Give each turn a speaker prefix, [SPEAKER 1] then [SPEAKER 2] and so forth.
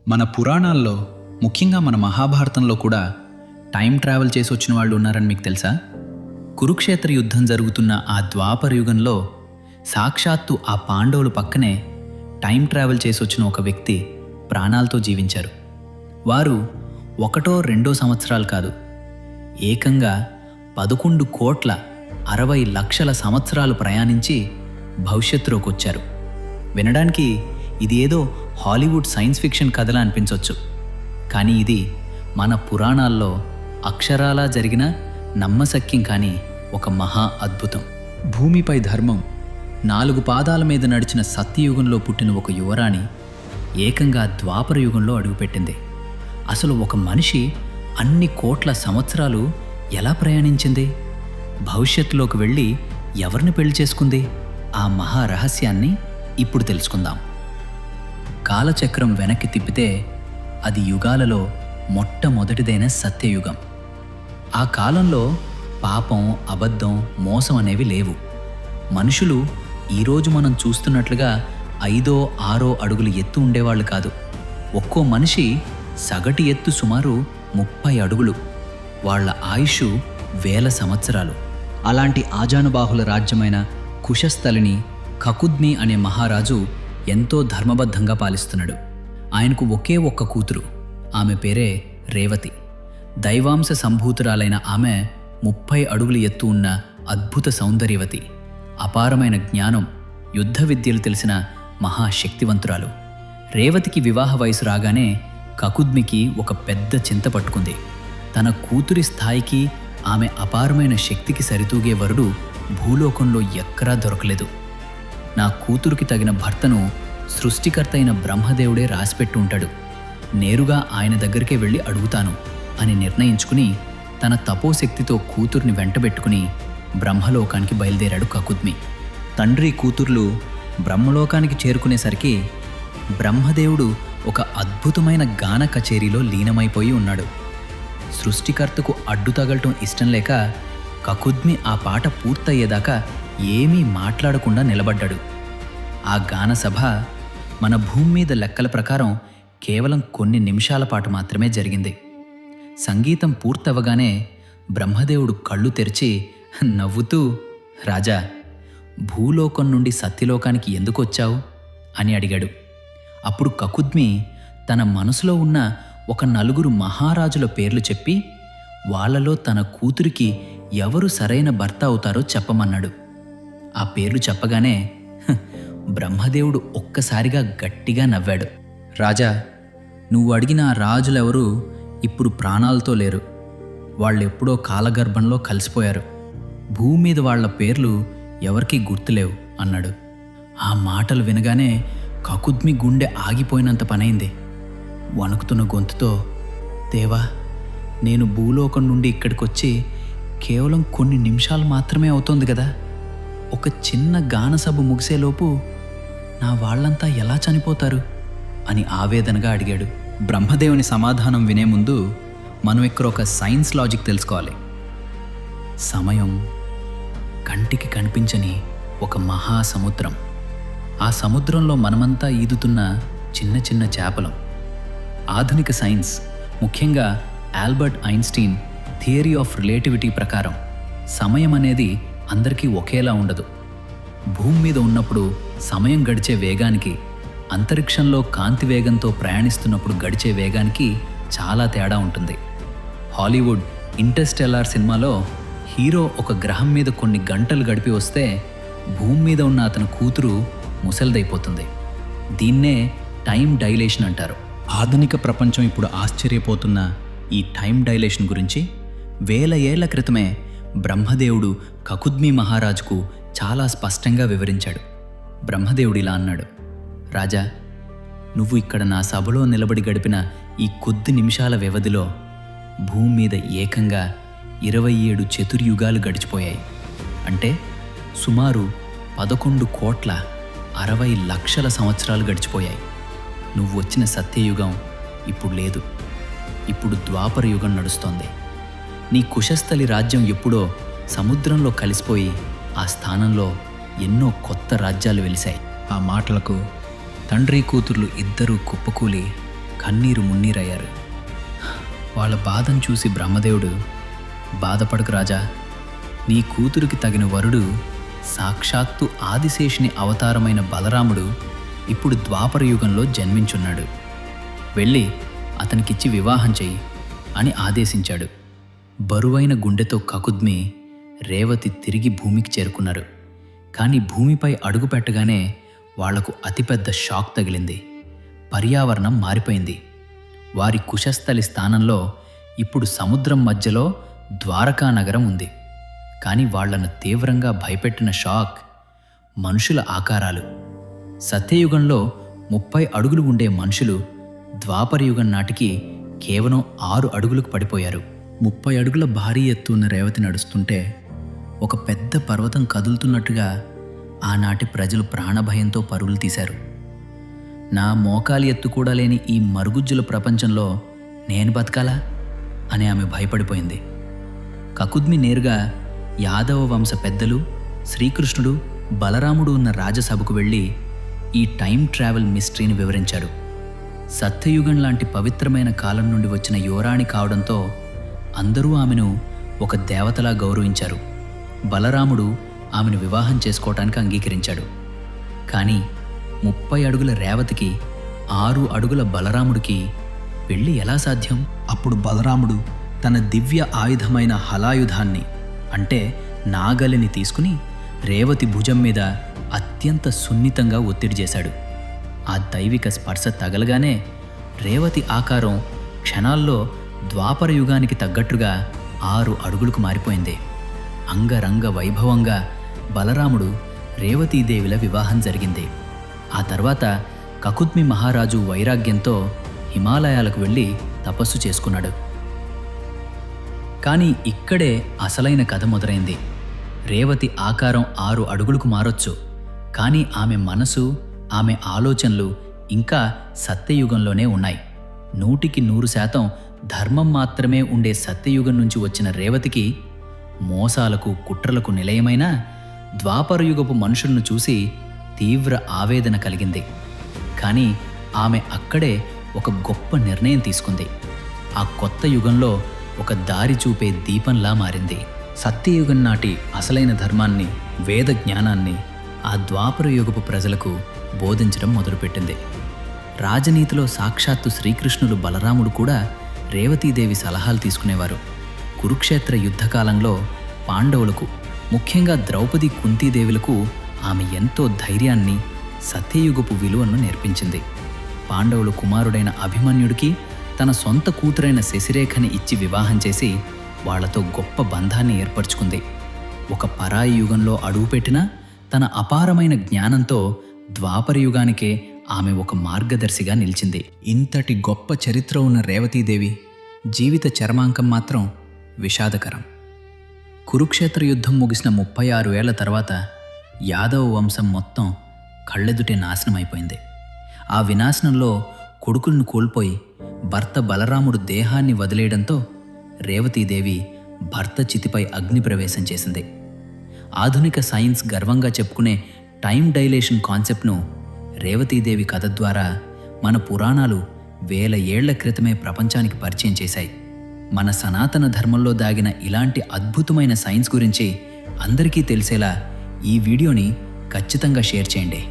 [SPEAKER 1] మన పురాణాల్లో, ముఖ్యంగా మన మహాభారతంలో కూడా టైం ట్రావెల్ చేసి వచ్చిన వాళ్ళు ఉన్నారని మీకు తెలుసా? కురుక్షేత్ర యుద్ధం జరుగుతున్న ఆ ద్వాపర యుగంలో సాక్షాత్తు ఆ పాండవుల పక్కనే టైం ట్రావెల్ చేసి వచ్చిన ఒక వ్యక్తి ప్రాణాలతో జీవించారు. వారు 1-2 సంవత్సరాలు కాదు, ఏకంగా 11,60,00,000 సంవత్సరాలు ప్రయాణించి భవిష్యత్తులోకి వచ్చారు. వినడానికి ఇది ఏదో హాలీవుడ్ సైన్స్ ఫిక్షన్ కథలా అనిపించవచ్చు, కానీ ఇది మన పురాణాల్లో అక్షరాలా జరిగిన నమ్మశక్యం కాని ఒక మహా అద్భుతం. భూమిపై ధర్మం 4 పాదాల మీద నడిచిన సత్యయుగంలో పుట్టిన ఒక యువరాణి ఏకంగా ద్వాపర యుగంలో అడుగుపెట్టింది. అసలు ఒక మనిషి అన్ని కోట్ల సంవత్సరాలు ఎలా ప్రయాణించింది? భవిష్యత్తులోకి వెళ్ళి ఎవరిని పెళ్లి చేసుకుంది? ఆ మహా రహస్యాన్ని ఇప్పుడు తెలుసుకుందాం. కాలచక్రం వెనక్కి తిప్పితే అది యుగాలలో మొట్టమొదటిదైన సత్యయుగం. ఆ కాలంలో పాపం, అబద్ధం, మోసం అనేవి లేవు. మనుషులు ఈరోజు మనం చూస్తున్నట్లుగా 5-6 అడుగుల ఎత్తు ఉండేవాళ్ళు కాదు. ఒక్కో మనిషి సగటు ఎత్తు సుమారు 30 అడుగులు. వాళ్ల ఆయుష్ 1000 సంవత్సరాలు. అలాంటి ఆజానుబాహుల రాజ్యమైన కుశస్థలిని కకుద్మి అనే మహారాజు ఎంతో ధర్మబద్ధంగా పాలిస్తున్నాడు. ఆయనకు ఒకే ఒక్క కూతురు. ఆమె పేరే రేవతి. దైవాంశ సంభూతురాలైన ఆమె 30 అడుగుల ఎత్తు ఉన్న అద్భుత సౌందర్యవతి. అపారమైన జ్ఞానం, యుద్ధ విద్యలు తెలిసిన మహాశక్తివంతురాలు. రేవతికి వివాహ వయసు రాగానే కకుద్మికి ఒక పెద్ద చింత పట్టుకుంది. తన కూతురి స్థాయికి, ఆమె అపారమైన శక్తికి సరితూగే వరుడు భూలోకంలో ఎక్కడా దొరకలేదు. నా కూతురికి తగిన భర్తను సృష్టికర్త అయిన బ్రహ్మదేవుడే రాసిపెట్టి ఉంటాడు, నేరుగా ఆయన దగ్గరికే వెళ్ళి అడుగుతాను అని నిర్ణయించుకుని తన తపోశక్తితో కూతుర్ని వెంటబెట్టుకుని బ్రహ్మలోకానికి బయలుదేరాడు కకుద్మి. తండ్రి కూతుర్లు బ్రహ్మలోకానికి చేరుకునేసరికి బ్రహ్మదేవుడు ఒక అద్భుతమైన గాన కచేరీలో లీనమైపోయి ఉన్నాడు. సృష్టికర్తకు అడ్డు తగలటం ఇష్టం లేక కకుద్మి ఆ పాట పూర్తయ్యేదాకా ఏమీ మాట్లాడకుండా నిలబడ్డాడు. ఆ గానసభ మన భూమి మీద లెక్కల ప్రకారం కేవలం కొన్ని నిమిషాల పాటు మాత్రమే జరిగింది. సంగీతం పూర్తవగానే బ్రహ్మదేవుడు కళ్ళు తెరిచి నవ్వుతూ, రాజా, భూలోకం నుండి సత్యలోకానికి ఎందుకు వచ్చావు అని అడిగాడు. అప్పుడు కకుద్మి తన మనసులో ఉన్న ఒక 4 మహారాజుల పేర్లు చెప్పి వాళ్ళలో తన కూతురికి ఎవరు సరైన భర్త అవుతారో చెప్పమన్నాడు. ఆ పేర్లు చెప్పగానే బ్రహ్మదేవుడు ఒక్కసారిగా గట్టిగా నవ్వాడు. రాజా, నువ్వు అడిగిన ఆ రాజులెవరూ ఇప్పుడు ప్రాణాలతో లేరు. వాళ్ళెప్పుడో కాలగర్భంలో కలిసిపోయారు. భూమి మీద వాళ్ల పేర్లు ఎవరికీ గుర్తులేవు అన్నాడు. ఆ మాటలు వినగానే కకుద్మి గుండె ఆగిపోయినంత పనైంది. వణుకుతున్న గొంతుతో, దేవా, నేను భూలోకం నుండి ఇక్కడికొచ్చి కేవలం కొన్ని నిమిషాలు మాత్రమే అవుతోంది కదా. ఒక చిన్న గానసభ ముగిసేలోపు నా వాళ్ళంతా ఎలా చనిపోతారు అని ఆవేదనగా అడిగాడు. బ్రహ్మదేవుని సమాధానం వినే ముందు మనం ఇక్కడ ఒక సైన్స్ లాజిక్ తెలుసుకోవాలి. సమయం కంటికి కనిపించని ఒక మహాసముద్రం. ఆ సముద్రంలో మనమంతా ఈదుతున్న చిన్న చిన్న చేపలం. ఆధునిక సైన్స్, ముఖ్యంగా Albert Einstein theory of relativity ప్రకారం సమయం అనేది అందరికీ ఒకేలా ఉండదు. భూమి మీద ఉన్నప్పుడు సమయం గడిచే వేగానికి, అంతరిక్షంలో కాంతి వేగంతో ప్రయాణిస్తున్నప్పుడు గడిచే వేగానికి చాలా తేడా ఉంటుంది. హాలీవుడ్ ఇంటర్స్టెల్లార్ సినిమాలో హీరో ఒక గ్రహం మీద కొన్ని గంటలు గడిపి వస్తే భూమి మీద ఉన్న అతని కూతురు ముసలిదైపోతుంది. దీన్నే టైం డైలేషన్ అంటారు. ఆధునిక ప్రపంచం ఇప్పుడు ఆశ్చర్యపోతున్న ఈ టైం డైలేషన్ గురించి 1000 ఏళ్ల క్రితమే బ్రహ్మదేవుడు కకుద్మి మహారాజుకు చాలా స్పష్టంగా వివరించాడు. బ్రహ్మదేవుడు ఇలా అన్నాడు, రాజా, నువ్వు ఇక్కడ నా సభలో నిలబడి గడిపిన ఈ కొద్ది నిమిషాల వ్యవధిలో భూమి మీద ఏకంగా 27 చతుర్యుగాలు గడిచిపోయాయి. అంటే సుమారు 11,60,00,000 సంవత్సరాలు గడిచిపోయాయి. నువ్వు వచ్చిన సత్యయుగం ఇప్పుడు లేదు. ఇప్పుడు ద్వాపర యుగం నడుస్తోంది. నీ కుశస్థలి రాజ్యం ఎప్పుడో సముద్రంలో కలిసిపోయి ఆ స్థానంలో ఎన్నో కొత్త రాజ్యాలు వెలిశాయి. ఆ మాటలకు తండ్రి కూతుర్లు ఇద్దరూ కుప్పకూలి కన్నీరు మున్నీరయ్యారు. వాళ్ళ బాధను చూసి బ్రహ్మదేవుడు, బాధపడకు రాజా, నీ కూతురికి తగిన వరుడు సాక్షాత్తు ఆదిశేషుని అవతారమైన బలరాముడు ఇప్పుడు ద్వాపర యుగంలో జన్మించున్నాడు. వెళ్ళి అతనికిచ్చి వివాహం చెయ్యి అని ఆదేశించాడు. బరువైన గుండెతో కకుద్మి, రేవతి తిరిగి భూమికి చేరుకున్నారు. కానీ భూమిపై అడుగు పెట్టగానే వాళ్లకు అతిపెద్ద షాక్ తగిలింది. పర్యావరణం మారిపోయింది. వారి కుశస్థలి స్థానంలో ఇప్పుడు సముద్రం మధ్యలో ద్వారకా నగరం ఉంది. కానీ వాళ్లను తీవ్రంగా భయపెట్టిన షాక్ మనుషుల ఆకారాలు. సత్యయుగంలో 30 అడుగులు ఉండే మనుషులు ద్వాపరయుగం నాటికి కేవలం 6 అడుగులకు పడిపోయారు. 30 అడుగుల భారీ ఎత్తు ఉన్న రేవతి నడుస్తుంటే ఒక పెద్ద పర్వతం కదులుతున్నట్టుగా ఆనాటి ప్రజలు ప్రాణభయంతో పరుగులు తీశారు. నా మోకాలి ఎత్తు కూడా లేని ఈ మరుగుజ్జుల ప్రపంచంలో నేను బతకాలా అని ఆమె భయపడిపోయింది. కకుద్మి నేరుగా యాదవ వంశ పెద్దలు, శ్రీకృష్ణుడు, బలరాముడు ఉన్న రాజసభకు వెళ్ళి ఈ టైం ట్రావెల్ మిస్టరీని వివరించారు. సత్యయుగం లాంటి పవిత్రమైన కాలం నుండి వచ్చిన యువరాణి కావడంతో అందరూ ఆమెను ఒక దేవతలా గౌరవించారు. బలరాముడు ఆమెను వివాహం చేసుకోవటానికి అంగీకరించాడు. కానీ 30 అడుగుల రేవతికి 6 అడుగుల బలరాముడికి పెళ్లి ఎలా సాధ్యం? అప్పుడు బలరాముడు తన దివ్య ఆయుధమైన హలాయుధాన్ని అంటే నాగలిని తీసుకుని రేవతి భుజం మీద అత్యంత సున్నితంగా ఒత్తిడి చేశాడు. ఆ దైవిక స్పర్శ తగలగానే రేవతి ఆకారం క్షణాల్లో ద్వాపర యుగానికి తగ్గట్టుగా 6 అడుగులకు మారిపోయింది. అంగరంగ వైభవంగా బలరాముడు రేవతీదేవిల వివాహం జరిగింది. ఆ తర్వాత కకుద్మి మహారాజు వైరాగ్యంతో హిమాలయాలకు వెళ్ళి తపస్సు చేసుకున్నాడు. కానీ ఇక్కడే అసలైన కథ మొదలైంది. రేవతి ఆకారం 6 అడుగులకు మారొచ్చు, కానీ ఆమె మనసు, ఆమె ఆలోచనలు ఇంకా సత్యయుగంలోనే ఉన్నాయి. 100% ధర్మం మాత్రమే ఉండే సత్యయుగం నుంచి వచ్చిన రేవతికి మోసాలకు, కుట్రలకు నిలయమైన ద్వాపరయుగపు మనుషులను చూసి తీవ్ర ఆవేదన కలిగింది. కానీ ఆమె అక్కడే ఒక గొప్ప నిర్ణయం తీసుకుంది. ఆ కొత్త యుగంలో ఒక దారి చూపే దీపంలా మారింది. సత్యయుగం నాటి అసలైన ధర్మాన్ని, వేద జ్ఞానాన్ని ఆ ద్వాపర యుగపు ప్రజలకు బోధించడం మొదలుపెట్టింది. రాజనీతిలో సాక్షాత్తు శ్రీకృష్ణులు, బలరాముడు కూడా రేవతీదేవి సలహాలు తీసుకునేవారు. కురుక్షేత్ర యుద్ధకాలంలో పాండవులకు, ముఖ్యంగా ద్రౌపది, కుంతీదేవులకు ఆమె ఎంతో ధైర్యాన్ని, సత్యయుగపు విలువను నేర్పించింది. పాండవుల కుమారుడైన అభిమన్యుడికి తన సొంత కూతురైన శశిరేఖని ఇచ్చి వివాహం చేసి వాళ్లతో గొప్ప బంధాన్ని ఏర్పరచుకుంది. ఒక పరాయి యుగంలో అడుగుపెట్టినా తన అపారమైన జ్ఞానంతో ద్వాపర యుగానికే ఆమె ఒక మార్గదర్శిగా నిలిచింది. ఇంతటి గొప్ప చరిత్ర ఉన్న రేవతీదేవి జీవిత చరమాంకం మాత్రం విషాదకరం. కురుక్షేత్ర యుద్ధం ముగిసిన 36 ఏళ్ల తర్వాత యాదవ వంశం మొత్తం కళ్ళెదుటే నాశనమైపోయింది. ఆ వినాశనంలో కొడుకులను కోల్పోయి భర్త బలరాముడు దేహాన్ని వదిలేయడంతో రేవతీదేవి భర్త చితిపై అగ్ని ప్రవేశం చేసింది. ఆధునిక సైన్స్ గర్వంగా చెప్పుకునే టైం డైలేషన్ కాన్సెప్ట్ను రేవతీదేవి కథ ద్వారా మన పురాణాలు 1000 ఏళ్ల క్రితమే ప్రపంచానికి పరిచయం చేశాయి. మన సనాతన ధర్మంలో దాగిన ఇలాంటి అద్భుతమైన సైన్స్ గురించి అందరికీ తెలిసేలా ఈ వీడియోని ఖచ్చితంగా షేర్ చేయండి.